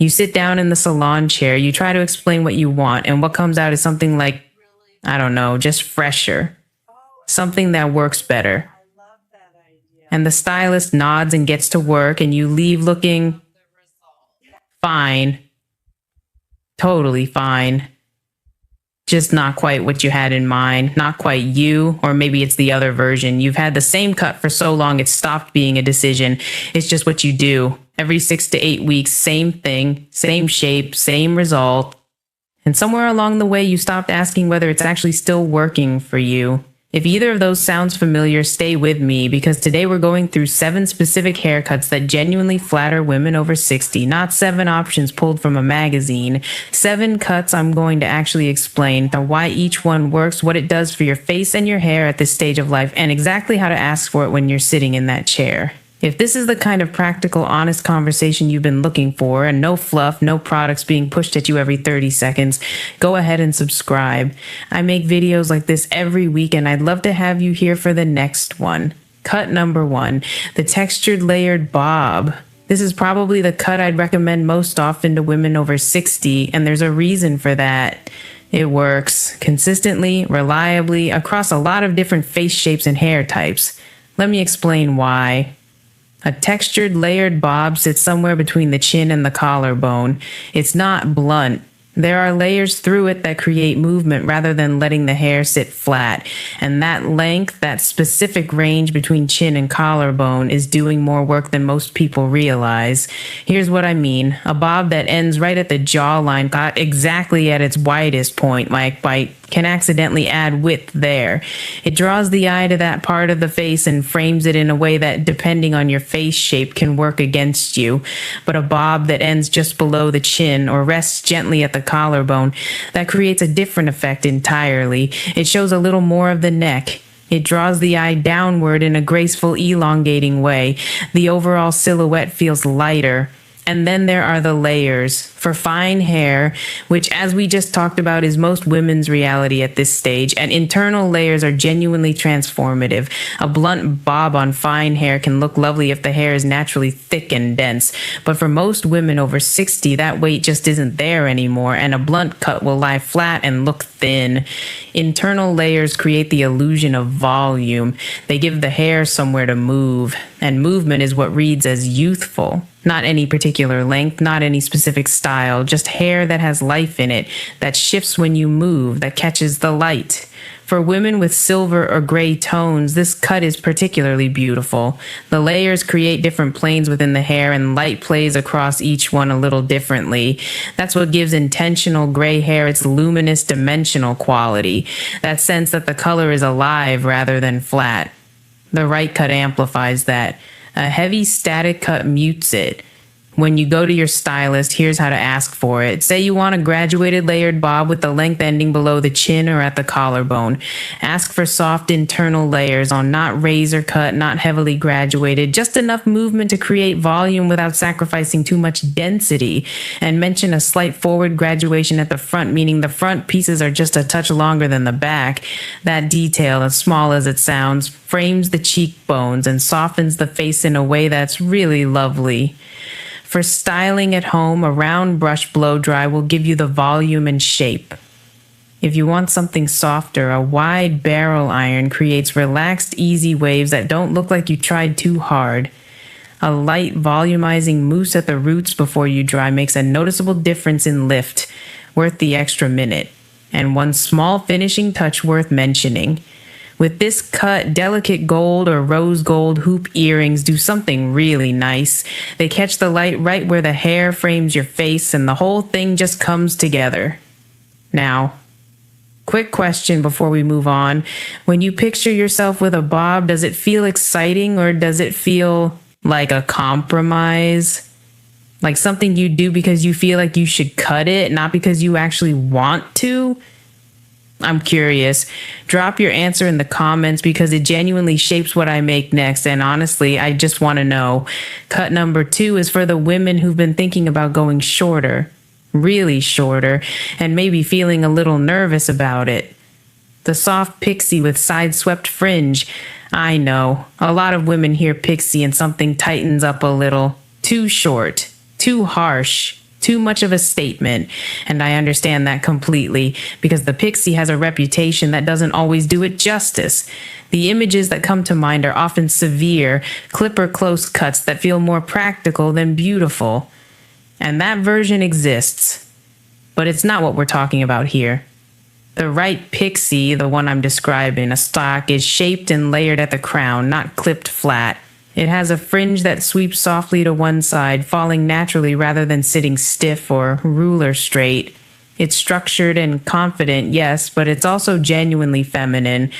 You sit down in the salon chair, you try to explain what you want, and what comes out is something like, I don't know, just fresher, something that works better. And the stylist nods and gets to work, and you leave looking fine, totally fine. Just not quite what you had in mind, not quite you, or maybe it's the other version. You've had the same cut for so long it's stopped being a decision. It's just what you do. Every 6 to 8 weeks, same thing, same shape, same result. And somewhere along the way, you stopped asking whether it's actually still working for you. If either of those sounds familiar, stay with me, because today we're going through 7 specific haircuts that genuinely flatter women over 60, not 7 options pulled from a magazine. 7 cuts I'm going to actually explain why each one works, what it does for your face and your hair at this stage of life, and exactly how to ask for it when you're sitting in that chair. If this is the kind of practical, honest conversation you've been looking for, and no fluff, no products being pushed at you every 30 seconds, go ahead and subscribe. I make videos like this every week, and I'd love to have you here for the next one. Cut number 1, the textured layered bob. This is probably the cut I'd recommend most often to women over 60, and there's a reason for that. It works consistently, reliably, across a lot of different face shapes and hair types. Let me explain why. A textured layered bob sits somewhere between the chin and the collarbone. It's not blunt. There are layers through it that create movement rather than letting the hair sit flat. And that length, that specific range between chin and collarbone, is doing more work than most people realize. Here's what I mean. A bob that ends right at the jawline, got exactly at its widest point, can accidentally add width there. It draws the eye to that part of the face and frames it in a way that, depending on your face shape, can work against you. But a bob that ends just below the chin or rests gently at the collarbone, that creates a different effect entirely. It shows a little more of the neck. It draws the eye downward in a graceful, elongating way. The overall silhouette feels lighter. And then there are the layers. For fine hair, which, as we just talked about, is most women's reality at this stage, and internal layers are genuinely transformative. A blunt bob on fine hair can look lovely if the hair is naturally thick and dense, but for most women over 60, that weight just isn't there anymore, and a blunt cut will lie flat and look thin. Internal layers create the illusion of volume. They give the hair somewhere to move, and movement is what reads as youthful. Not any particular length, not any specific style, just hair that has life in it, that shifts when you move, that catches the light. For women with silver or gray tones, this cut is particularly beautiful. The layers create different planes within the hair, and light plays across each one a little differently. That's what gives intentional gray hair its luminous dimensional quality, that sense that the color is alive rather than flat. The right cut amplifies that. A heavy static cut mutes it. When you go to your stylist, here's how to ask for it. Say you want a graduated layered bob with the length ending below the chin or at the collarbone. Ask for soft internal layers on not razor cut, not heavily graduated, just enough movement to create volume without sacrificing too much density. And mention a slight forward graduation at the front, meaning the front pieces are just a touch longer than the back. That detail, as small as it sounds, frames the cheekbones and softens the face in a way that's really lovely. For styling at home, a round brush blow dry will give you the volume and shape. If you want something softer, a wide barrel iron creates relaxed, easy waves that don't look like you tried too hard. A light, volumizing mousse at the roots before you dry makes a noticeable difference in lift, worth the extra minute. And one small finishing touch worth mentioning. With this cut, delicate gold or rose gold hoop earrings do something really nice. They catch the light right where the hair frames your face, and the whole thing just comes together. Now, quick question before we move on. When you picture yourself with a bob, does it feel exciting, or does it feel like a compromise? Like something you do because you feel like you should cut it, not because you actually want to? I'm curious. Drop your answer in the comments, because it genuinely shapes what I make next. And honestly, I just want to know. Cut number 2 is for the women who've been thinking about going shorter, really shorter, and maybe feeling a little nervous about it. The soft pixie with side-swept fringe. I know, a lot of women hear pixie and something tightens up a little. Too short, too harsh, Too much of a statement, and I understand that completely because the pixie has a reputation that doesn't always do it justice. The images that come to mind are often severe, clipper close cuts that feel more practical than beautiful. And that version exists. But it's not what we're talking about here. The right pixie, the one I'm describing, a stock, is shaped and layered at the crown, not clipped flat. It has a fringe that sweeps softly to one side, falling naturally rather than sitting stiff or ruler straight. It's structured and confident, yes, but it's also genuinely feminine.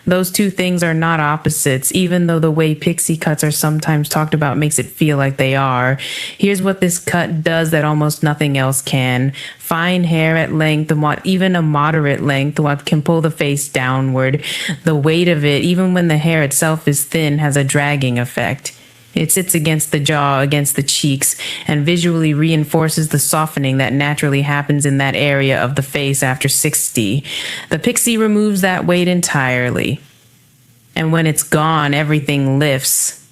Those two things are not opposites, even though the way pixie cuts are sometimes talked about makes it feel like they are. Here's what this cut does that almost nothing else can. Fine hair at length, even a moderate length, what can pull the face downward. The weight of it, even when the hair itself is thin, has a dragging effect. It sits against the jaw, against the cheeks, and visually reinforces the softening that naturally happens in that area of the face after 60. The pixie removes that weight entirely. And when it's gone, everything lifts.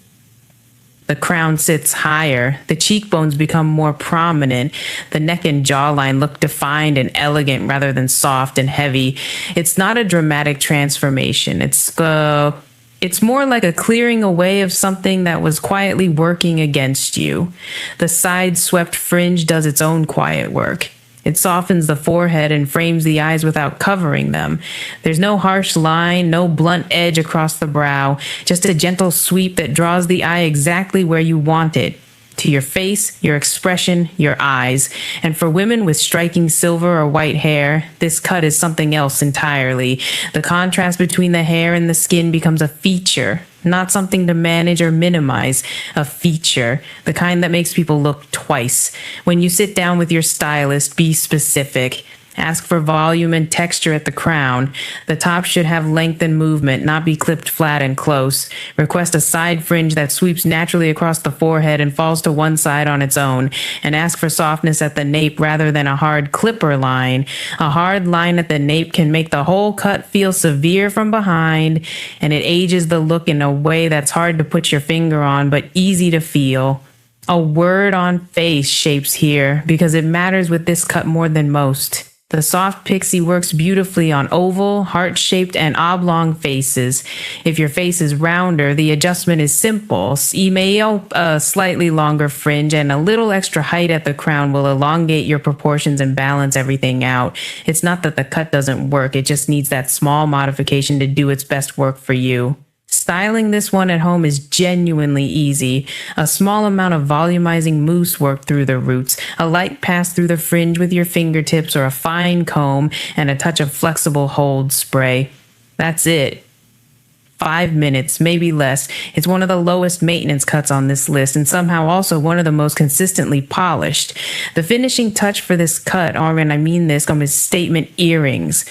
The crown sits higher, the cheekbones become more prominent, the neck and jawline look defined and elegant rather than soft and heavy. It's not a dramatic transformation. It's more like a clearing away of something that was quietly working against you. The side-swept fringe does its own quiet work. It softens the forehead and frames the eyes without covering them. There's no harsh line, no blunt edge across the brow, just a gentle sweep that draws the eye exactly where you want it. To your face, your expression, your eyes. And for women with striking silver or white hair, this cut is something else entirely. The contrast between the hair and the skin becomes a feature, not something to manage or minimize. A feature, the kind that makes people look twice. When you sit down with your stylist, be specific. Ask for volume and texture at the crown. The top should have length and movement, not be clipped flat and close. Request a side fringe that sweeps naturally across the forehead and falls to one side on its own. And ask for softness at the nape rather than a hard clipper line. A hard line at the nape can make the whole cut feel severe from behind, and it ages the look in a way that's hard to put your finger on, but easy to feel. A word on face shapes here, because it matters with this cut more than most. The soft pixie works beautifully on oval, heart-shaped, and oblong faces. If your face is rounder, the adjustment is simple. A slightly longer fringe and a little extra height at the crown will elongate your proportions and balance everything out. It's not that the cut doesn't work, it just needs that small modification to do its best work for you. Styling this one at home is genuinely easy. A small amount of volumizing mousse work through the roots, a light pass through the fringe with your fingertips or a fine comb, and a touch of flexible hold spray. That's it. 5 minutes, maybe less. It's one of the lowest maintenance cuts on this list and somehow also one of the most consistently polished. The finishing touch for this cut, and I mean this, is statement earrings.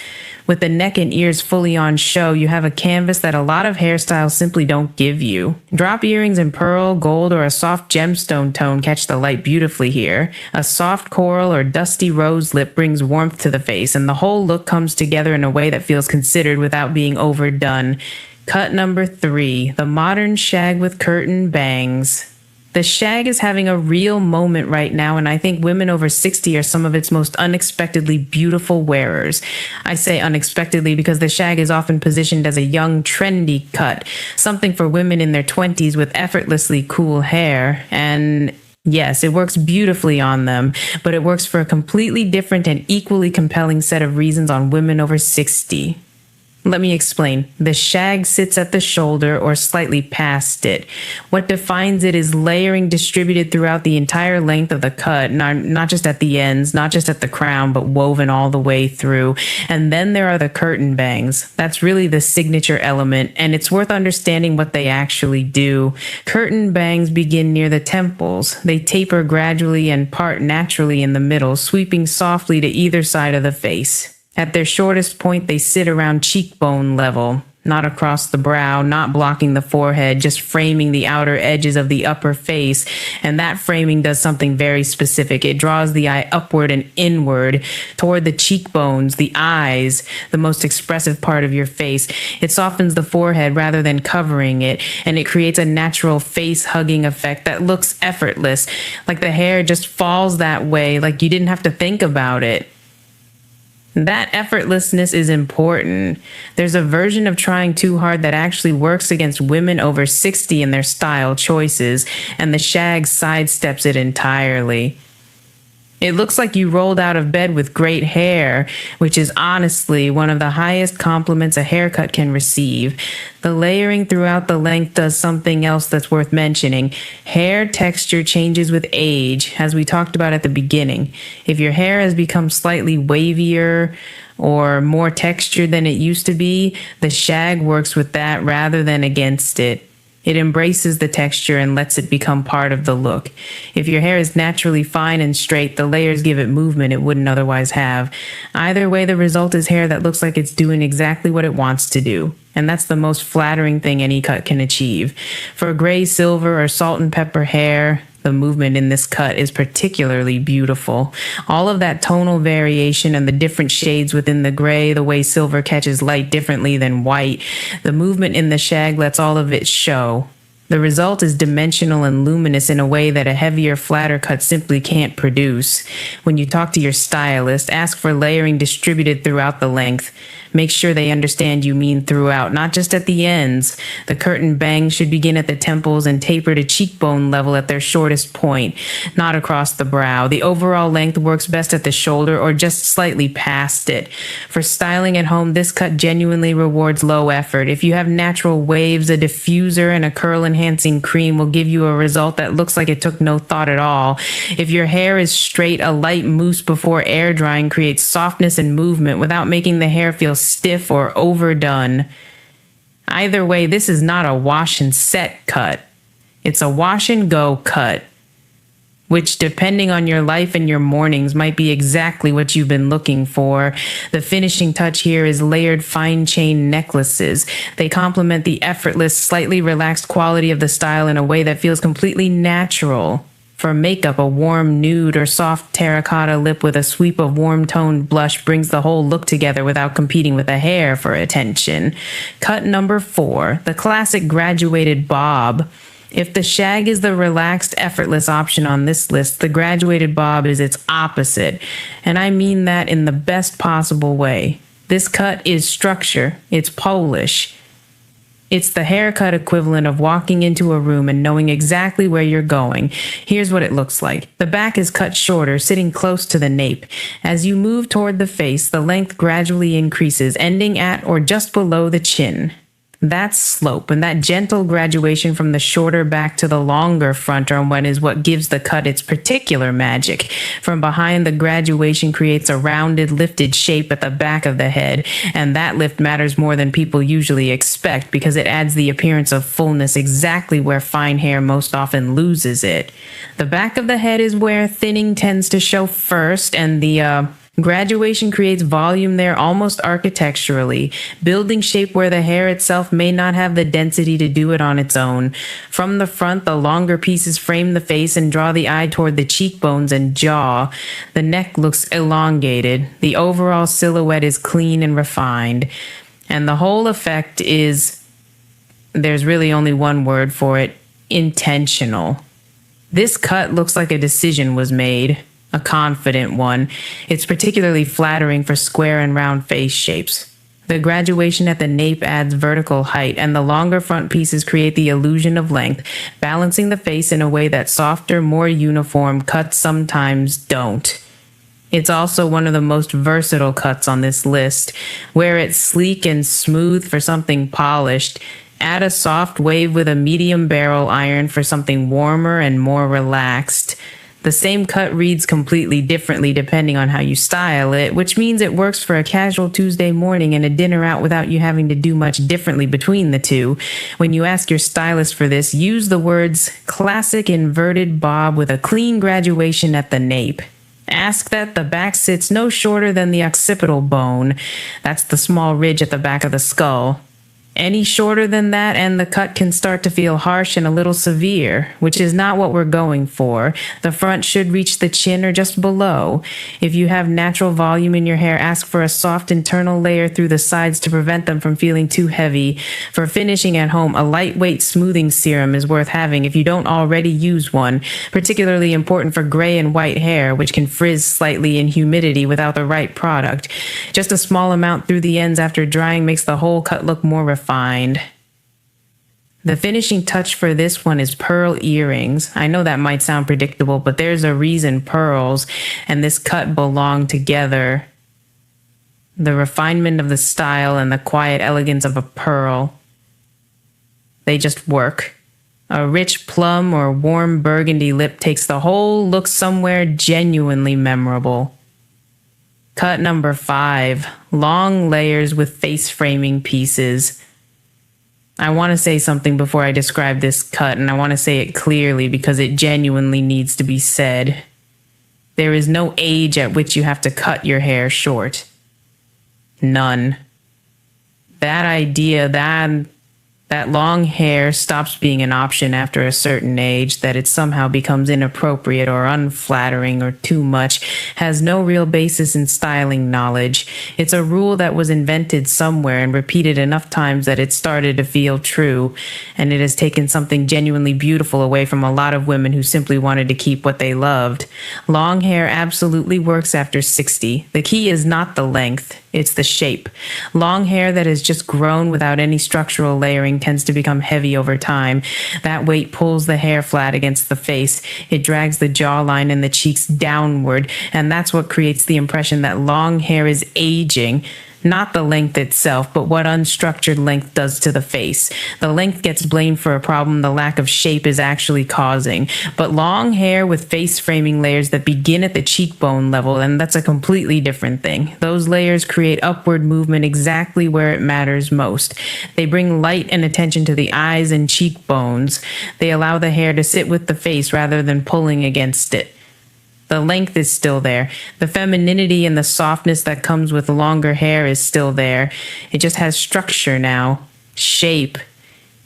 With the neck and ears fully on show, you have a canvas that a lot of hairstyles simply don't give you. Drop earrings in pearl, gold, or a soft gemstone tone catch the light beautifully here. A soft coral or dusty rose lip brings warmth to the face, and the whole look comes together in a way that feels considered without being overdone. Cut number 3, the modern shag with curtain bangs. The shag is having a real moment right now, and I think women over 60 are some of its most unexpectedly beautiful wearers. I say unexpectedly because the shag is often positioned as a young, trendy cut, something for women in their 20s with effortlessly cool hair, and yes, it works beautifully on them, but it works for a completely different and equally compelling set of reasons on women over 60. Let me explain. The shag sits at the shoulder or slightly past it. What defines it is layering distributed throughout the entire length of the cut, not just at the ends, not just at the crown, but woven all the way through. And then there are the curtain bangs. That's really the signature element, and it's worth understanding what they actually do. Curtain bangs begin near the temples. They taper gradually and part naturally in the middle, sweeping softly to either side of the face. At their shortest point, they sit around cheekbone level. not across the brow, not blocking the forehead, just framing the outer edges of the upper face. And that framing does something very specific. It draws the eye upward and inward toward the cheekbones, the eyes, the most expressive part of your face. It softens the forehead rather than covering it, and it creates a natural face hugging effect that looks effortless, like the hair just falls that way, like you didn't have to think about it. That effortlessness is important. There's a version of trying too hard that actually works against women over 60 in their style choices, and the shag sidesteps it entirely. It looks like you rolled out of bed with great hair, which is honestly one of the highest compliments a haircut can receive. The layering throughout the length does something else that's worth mentioning. Hair texture changes with age, as we talked about at the beginning. If your hair has become slightly wavier or more textured than it used to be, the shag works with that rather than against it. It embraces the texture and lets it become part of the look. If your hair is naturally fine and straight, the layers give it movement it wouldn't otherwise have. Either way, the result is hair that looks like it's doing exactly what it wants to do. And that's the most flattering thing any cut can achieve. For gray, silver, or salt and pepper hair, the movement in this cut is particularly beautiful. All of that tonal variation and the different shades within the gray, the way silver catches light differently than white, the movement in the shag lets all of it show. The result is dimensional and luminous in a way that a heavier, flatter cut simply can't produce. When you talk to your stylist, ask for layering distributed throughout the length. Make sure they understand you mean throughout, not just at the ends. The curtain bangs should begin at the temples and taper to cheekbone level at their shortest point, not across the brow. The overall length works best at the shoulder or just slightly past it. For styling at home, this cut genuinely rewards low effort. If you have natural waves, a diffuser and a curl enhancing cream will give you a result that looks like it took no thought at all. If your hair is straight, a light mousse before air drying creates softness and movement without making the hair feel stiff or overdone. Either way, this is not a wash and set cut. It's a wash and go cut, which, depending on your life and your mornings, might be exactly what you've been looking for. The finishing touch here is layered fine chain necklaces. They complement the effortless, slightly relaxed quality of the style in a way that feels completely natural. For makeup, a warm nude or soft terracotta lip with a sweep of warm-toned blush brings the whole look together without competing with the hair for attention. Cut number 4, the classic graduated bob. If the shag is the relaxed, effortless option on this list, the graduated bob is its opposite. And I mean that in the best possible way. This cut is structure. It's Polish. It's the haircut equivalent of walking into a room and knowing exactly where you're going. Here's what it looks like. The back is cut shorter, sitting close to the nape. As you move toward the face, the length gradually increases, ending at or just below the chin. That slope and that gentle graduation from the shorter back to the longer front are what gives the cut its particular magic. From behind, the graduation creates a rounded, lifted shape at the back of the head, and that lift matters more than people usually expect because it adds the appearance of fullness exactly where fine hair most often loses it. The back of the head is where thinning tends to show first, and the graduation creates volume there almost architecturally, building shape where the hair itself may not have the density to do it on its own. From the front, the longer pieces frame the face and draw the eye toward the cheekbones and jaw. The neck looks elongated. The overall silhouette is clean and refined. And the whole effect is, there's really only one word for it, intentional. This cut looks like a decision was made. A confident one. It's particularly flattering for square and round face shapes. The graduation at the nape adds vertical height, and the longer front pieces create the illusion of length, balancing the face in a way that softer, more uniform cuts sometimes don't. It's also one of the most versatile cuts on this list. Wear it sleek and smooth for something polished. Add a soft wave with a medium barrel iron for something warmer and more relaxed. The same cut reads completely differently depending on how you style it, which means it works for a casual Tuesday morning and a dinner out without you having to do much differently between the two. When you ask your stylist for this, use the words classic inverted bob with a clean graduation at the nape. Ask that the back sits no shorter than the occipital bone. That's the small ridge at the back of the skull. Any shorter than that, and the cut can start to feel harsh and a little severe, which is not what we're going for. The front should reach the chin or just below. If you have natural volume in your hair, ask for a soft internal layer through the sides to prevent them from feeling too heavy. For finishing at home, a lightweight smoothing serum is worth having if you don't already use one, particularly important for gray and white hair, which can frizz slightly in humidity without the right product. Just a small amount through the ends after drying makes the whole cut look more refined. The finishing touch for this one is pearl earrings. I know that might sound predictable, but there's a reason pearls and this cut belong together. The refinement of the style and the quiet elegance of a pearl, they just work. A rich plum or warm burgundy lip takes the whole look somewhere genuinely memorable. Cut number 5, long layers with face framing pieces. I want to say something before I describe this cut, and I want to say it clearly because it genuinely needs to be said. There is no age at which you have to cut your hair short. None. That idea, that long hair stops being an option after a certain age, that it somehow becomes inappropriate or unflattering or too much, has no real basis in styling knowledge. It's a rule that was invented somewhere and repeated enough times that it started to feel true, and it has taken something genuinely beautiful away from a lot of women who simply wanted to keep what they loved. Long hair absolutely works after 60. The key is not the length, it's the shape. Long hair that has just grown without any structural layering tends to become heavy over time. That weight pulls the hair flat against the face. It drags the jawline and the cheeks downward, and that's what creates the impression that long hair is aging. Not the length itself, but what unstructured length does to the face. The length gets blamed for a problem the lack of shape is actually causing. But long hair with face framing layers that begin at the cheekbone level, and that's a completely different thing. Those layers create upward movement exactly where it matters most. They bring light and attention to the eyes and cheekbones. They allow the hair to sit with the face rather than pulling against it. The length is still there. The femininity and the softness that comes with longer hair is still there. It just has structure now, shape,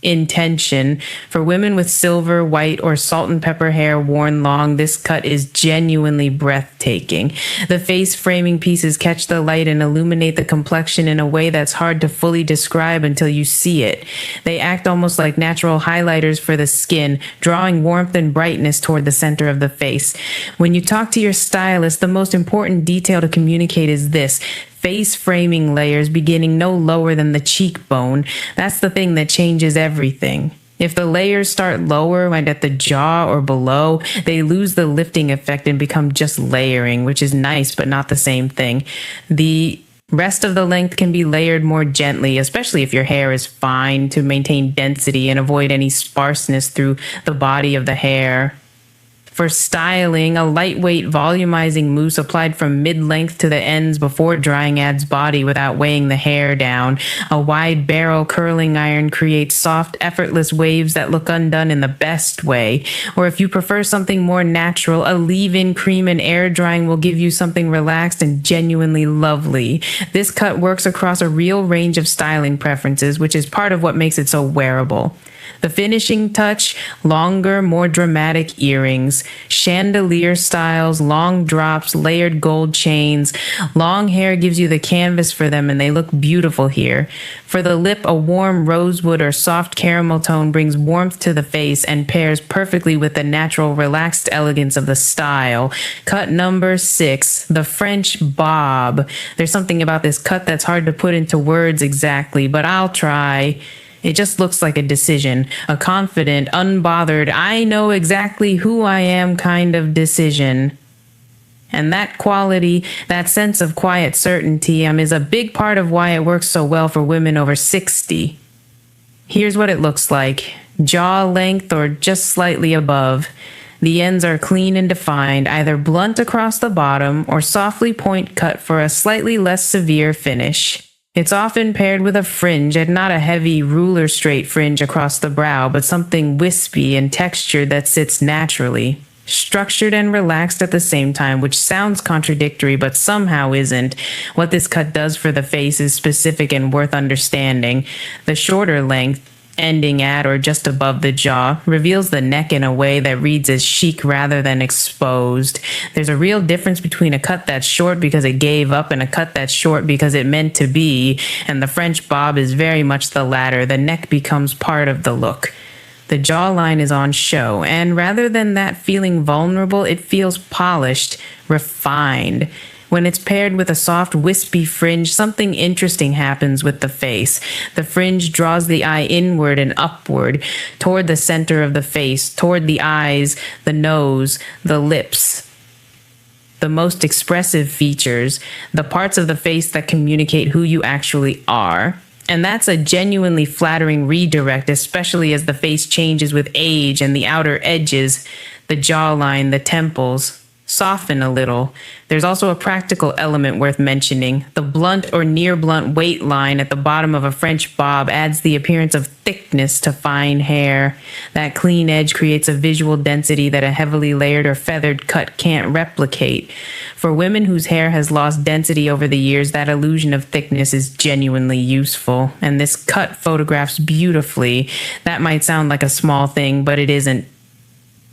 intention. For women with silver, white, or salt and pepper hair worn long, this cut is genuinely breathtaking. The face framing pieces catch the light and illuminate the complexion in a way that's hard to fully describe until you see it. They act almost like natural highlighters for the skin, drawing warmth and brightness toward the center of the face. When you talk to your stylist, the most important detail to communicate is this: face framing layers beginning no lower than the cheekbone. That's the thing that changes everything. If the layers start lower and at the jaw or below, they lose the lifting effect and become just layering, which is nice, but not the same thing. The rest of the length can be layered more gently, especially if your hair is fine, to maintain density and avoid any sparseness through the body of the hair. For styling, a lightweight volumizing mousse applied from mid-length to the ends before drying adds body without weighing the hair down. A wide barrel curling iron creates soft, effortless waves that look undone in the best way. Or if you prefer something more natural, a leave-in cream and air drying will give you something relaxed and genuinely lovely. This cut works across a real range of styling preferences, which is part of what makes it so wearable. The finishing touch, longer, more dramatic earrings, chandelier styles, long drops, layered gold chains. Long hair gives you the canvas for them, and they look beautiful here. For the lip, a warm rosewood or soft caramel tone brings warmth to the face and pairs perfectly with the natural, relaxed elegance of the style. Cut number 6, the French bob. There's something about this cut that's hard to put into words exactly, but I'll try. It just looks like a decision, a confident, unbothered, I know exactly who I am kind of decision. And that quality, that sense of quiet certainty, is a big part of why it works so well for women over 60. Here's what it looks like. Jaw length or just slightly above. The ends are clean and defined, either blunt across the bottom or softly point cut for a slightly less severe finish. It's often paired with a fringe, and not a heavy ruler straight fringe across the brow, but something wispy and textured that sits naturally. structured and relaxed at the same time, which sounds contradictory, but somehow isn't. What this cut does for the face is specific and worth understanding. The shorter length, ending at or just above the jaw, reveals the neck in a way that reads as chic rather than exposed. There's a real difference between a cut that's short because it gave up and a cut that's short because it meant to be, and the French bob is very much the latter. The neck becomes part of the look. The jawline is on show, and rather than that feeling vulnerable, it feels polished, refined. When it's paired with a soft, wispy fringe, something interesting happens with the face. The fringe draws the eye inward and upward, toward the center of the face, toward the eyes, the nose, the lips. The most expressive features, the parts of the face that communicate who you actually are. And that's a genuinely flattering redirect, especially as the face changes with age and the outer edges, the jawline, the temples, soften a little. There's also a practical element worth mentioning. The blunt or near blunt weight line at the bottom of a French bob adds the appearance of thickness to fine hair. That clean edge creates a visual density that a heavily layered or feathered cut can't replicate. For women whose hair has lost density over the years, that illusion of thickness is genuinely useful. And this cut photographs beautifully. That might sound like a small thing, but it isn't.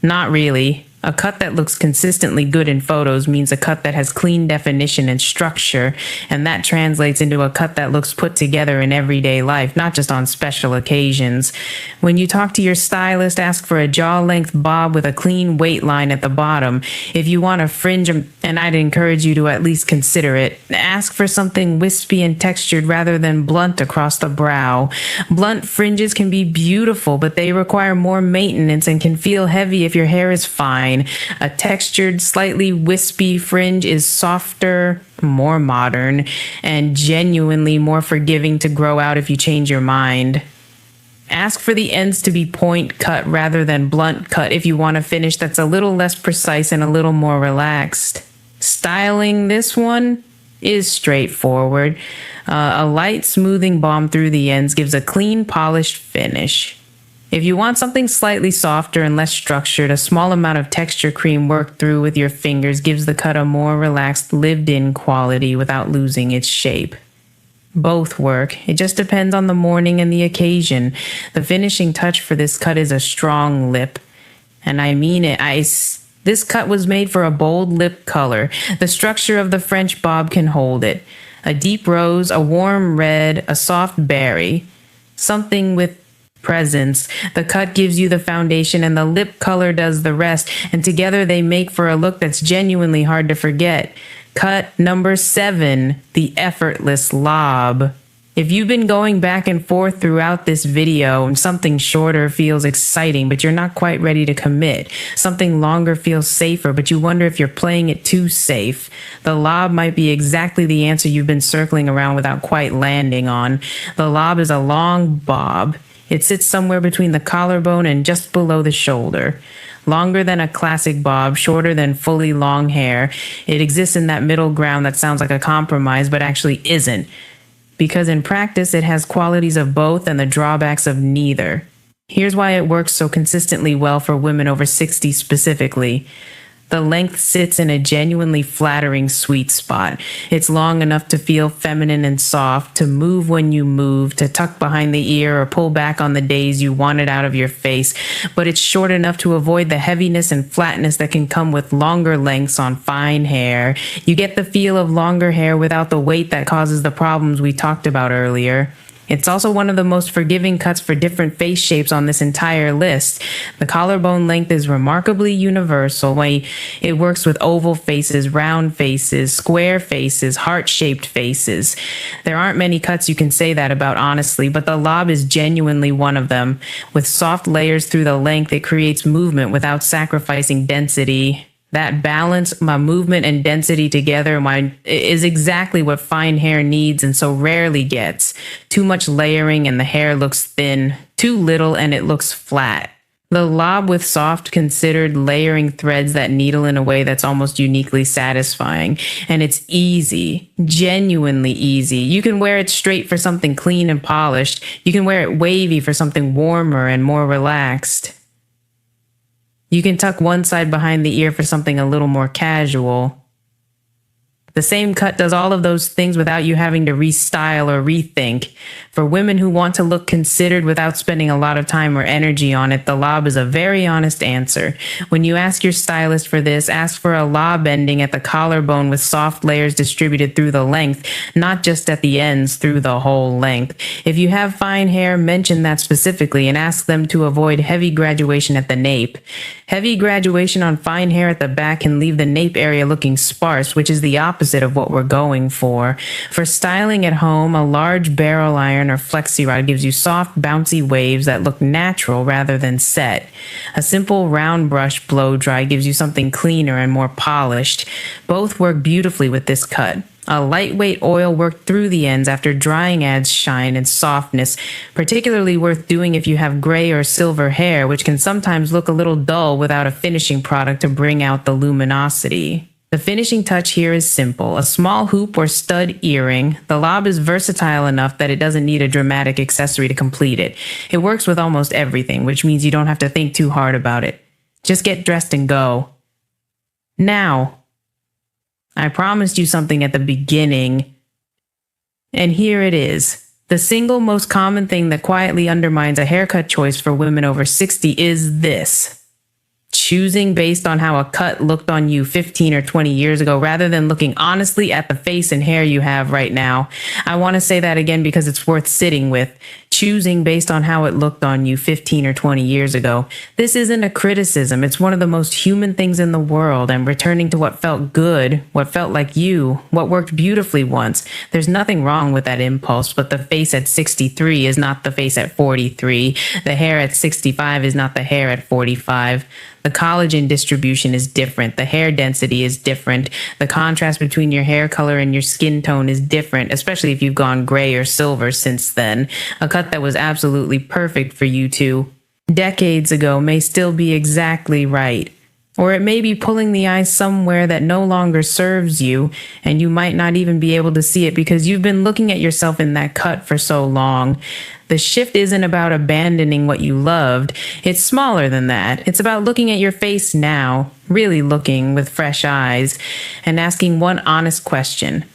Not really. A cut that looks consistently good in photos means a cut that has clean definition and structure, and that translates into a cut that looks put together in everyday life, not just on special occasions. When you talk to your stylist, ask for a jaw-length bob with a clean weight line at the bottom. If you want a fringe, and I'd encourage you to at least consider it, ask for something wispy and textured rather than blunt across the brow. Blunt fringes can be beautiful, but they require more maintenance and can feel heavy if your hair is fine. A textured, slightly wispy fringe is softer, more modern, and genuinely more forgiving to grow out if you change your mind. Ask for the ends to be point cut rather than blunt cut if you want a finish that's a little less precise and a little more relaxed. Styling this one is straightforward. A light smoothing balm through the ends gives a clean, polished finish. If you want something slightly softer and less structured, a small amount of texture cream worked through with your fingers gives the cut a more relaxed, lived-in quality without losing its shape. Both work. It just depends on the morning and the occasion. The finishing touch for this cut is a strong lip. And I mean it. This cut was made for a bold lip color. The structure of the French bob can hold it. A deep rose, a warm red, a soft berry. Something with presence. The cut gives you the foundation and the lip color does the rest, and together they make for a look that's genuinely hard to forget. Cut number 7, the effortless lob. If you've been going back and forth throughout this video and something shorter feels exciting, but you're not quite ready to commit, something longer feels safer, but you wonder if you're playing it too safe, the lob might be exactly the answer you've been circling around without quite landing on. The lob is a long bob. It sits somewhere between the collarbone and just below the shoulder. Longer than a classic bob, shorter than fully long hair. It exists in that middle ground that sounds like a compromise, but actually isn't. Because in practice, it has qualities of both and the drawbacks of neither. Here's why it works so consistently well for women over 60 specifically. The length sits in a genuinely flattering sweet spot. It's long enough to feel feminine and soft, to move when you move, to tuck behind the ear or pull back on the days you want it out of your face. But it's short enough to avoid the heaviness and flatness that can come with longer lengths on fine hair. You get the feel of longer hair without the weight that causes the problems we talked about earlier. It's also one of the most forgiving cuts for different face shapes on this entire list. The collarbone length is remarkably universal. It works with oval faces, round faces, square faces, heart-shaped faces. There aren't many cuts you can say that about, honestly, but the lob is genuinely one of them. With soft layers through the length, it creates movement without sacrificing density. That balance, my movement and density together, is exactly what fine hair needs and so rarely gets. Too much layering and the hair looks thin. Too little and it looks flat. The lob with soft, considered layering threads that needle in a way that's almost uniquely satisfying. And it's easy, genuinely easy. You can wear it straight for something clean and polished. You can wear it wavy for something warmer and more relaxed. You can tuck one side behind the ear for something a little more casual. The same cut does all of those things without you having to restyle or rethink. For women who want to look considered without spending a lot of time or energy on it, the lob is a very honest answer. When you ask your stylist for this, ask for a lob ending at the collarbone with soft layers distributed through the length, not just at the ends through the whole length. If you have fine hair, mention that specifically and ask them to avoid heavy graduation at the nape. Heavy graduation on fine hair at the back can leave the nape area looking sparse, which is the opposite of what we're going for. For styling at home, a large barrel iron or flexi rod gives you soft, bouncy waves that look natural rather than set. A simple round brush blow dry gives you something cleaner and more polished. Both work beautifully with this cut. A lightweight oil worked through the ends after drying adds shine and softness, particularly worth doing if you have gray or silver hair, which can sometimes look a little dull without a finishing product to bring out the luminosity. The finishing touch here is simple. A small hoop or stud earring. The lob is versatile enough that it doesn't need a dramatic accessory to complete it. It works with almost everything, which means you don't have to think too hard about it. Just get dressed and go. Now, I promised you something at the beginning, and here it is. The single most common thing that quietly undermines a haircut choice for women over 60 is this: choosing based on how a cut looked on you 15 or 20 years ago rather than looking honestly at the face and hair you have right now. I want to say that again because it's worth sitting with. Choosing based on how it looked on you 15 or 20 years ago. This isn't a criticism. It's one of the most human things in the world, and returning to what felt good, what felt like you, what worked beautifully once. There's nothing wrong with that impulse, but the face at 63 is not the face at 43. The hair at 65 is not the hair at 45. The collagen distribution is different. The hair density is different. The contrast between your hair color and your skin tone is different, especially if you've gone gray or silver since then. A cut that was absolutely perfect for you two decades ago may still be exactly right. Or it may be pulling the eye somewhere that no longer serves you, and you might not even be able to see it because you've been looking at yourself in that cut for so long. The shift isn't about abandoning what you loved. It's smaller than that. It's about looking at your face now, really looking with fresh eyes, and asking one honest question.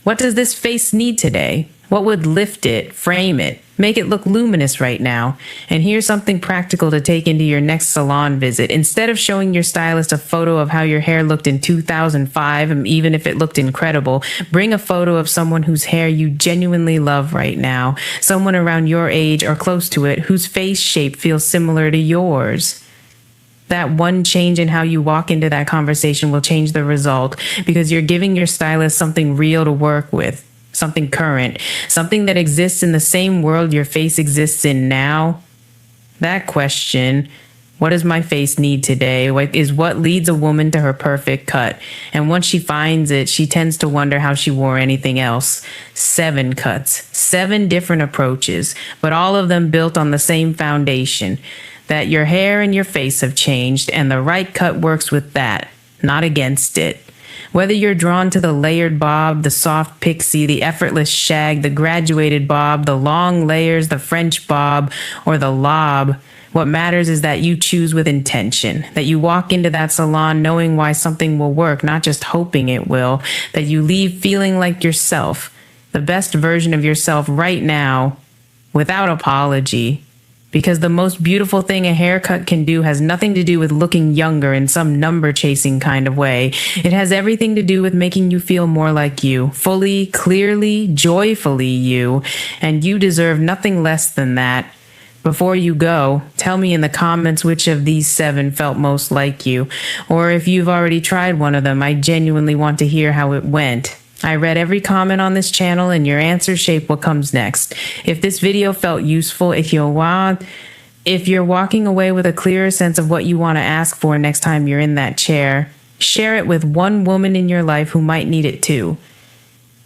What does this face need today? What would lift it, frame it, make it look luminous right now? And here's something practical to take into your next salon visit. Instead of showing your stylist a photo of how your hair looked in 2005, and even if it looked incredible, bring a photo of someone whose hair you genuinely love right now, someone around your age or close to it whose face shape feels similar to yours. That one change in how you walk into that conversation will change the result because you're giving your stylist something real to work with, something current, something that exists in the same world your face exists in now. That question, what does my face need today, is what leads a woman to her perfect cut. And once she finds it, she tends to wonder how she wore anything else. 7 cuts, 7 different approaches, but all of them built on the same foundation. That your hair and your face have changed, and the right cut works with that, not against it. Whether you're drawn to the layered bob, the soft pixie, the effortless shag, the graduated bob, the long layers, the French bob, or the lob, what matters is that you choose with intention, that you walk into that salon knowing why something will work, not just hoping it will, that you leave feeling like yourself, the best version of yourself right now, without apology. Because the most beautiful thing a haircut can do has nothing to do with looking younger in some number-chasing kind of way. It has everything to do with making you feel more like you, fully, clearly, joyfully you, and you deserve nothing less than that. Before you go, tell me in the comments which of these 7 felt most like you, or if you've already tried one of them, I genuinely want to hear how it went. I read every comment on this channel, and your answers shape what comes next. If this video felt useful, if you're walking away with a clearer sense of what you want to ask for next time you're in that chair, share it with one woman in your life who might need it too.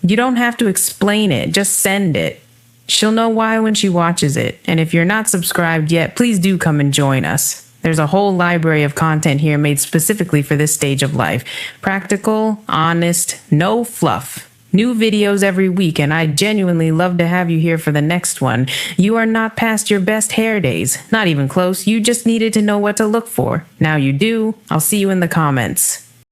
You don't have to explain it, just send it. She'll know why when she watches it. And if you're not subscribed yet, please do come and join us. There's a whole library of content here made specifically for this stage of life. Practical, honest, no fluff. New videos every week, and I genuinely love to have you here for the next one. You are not past your best hair days. Not even close. You just needed to know what to look for. Now you do. I'll see you in the comments.